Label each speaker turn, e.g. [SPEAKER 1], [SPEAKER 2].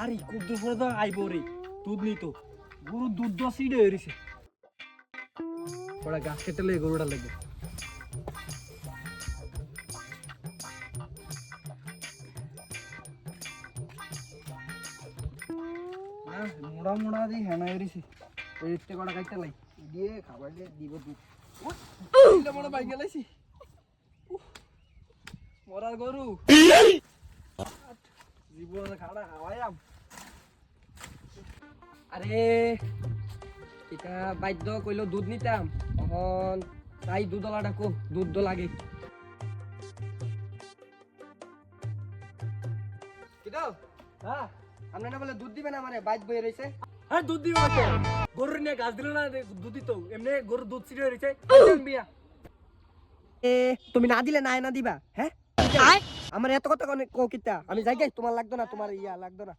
[SPEAKER 1] আরে খুব দুপুরে তো আইবো রে দুধ নিত গরু দুধ দশ সিডে হয়েছে ওরা গাছ কেটে লেগে গরুটা লাগবে মোড়া মোড়া দিয়ে হেনা হয়েছে এই কটা কাটতে লাই দিয়ে খাবার দিয়ে দিব দুধ মনে বাইক গেলাইছি মরার গরু জীবনে খাড়া খাওয়াইয়াম আরে এটা বাধ্য কইলো দুধ নিতাম তখন তাই দুধওয়ালা ডাকো দুধ তো লাগে কিতো হ্যাঁ আপনারা বলে দুধ দিবেন আমারে বাইত বই রইছে হ্যাঁ দুধ দিবেন তো গরুর নিয়ে গাছ দিল না দুধ দিত এমনি গরু দুধ ছিড়ে রইছে বিয়া এ তুমি না দিলে না দিবা হ্যাঁ আমার এত কথা কো কিতা আমি যাই তোমার লাগতো না তোমার ইয়া লাগতো না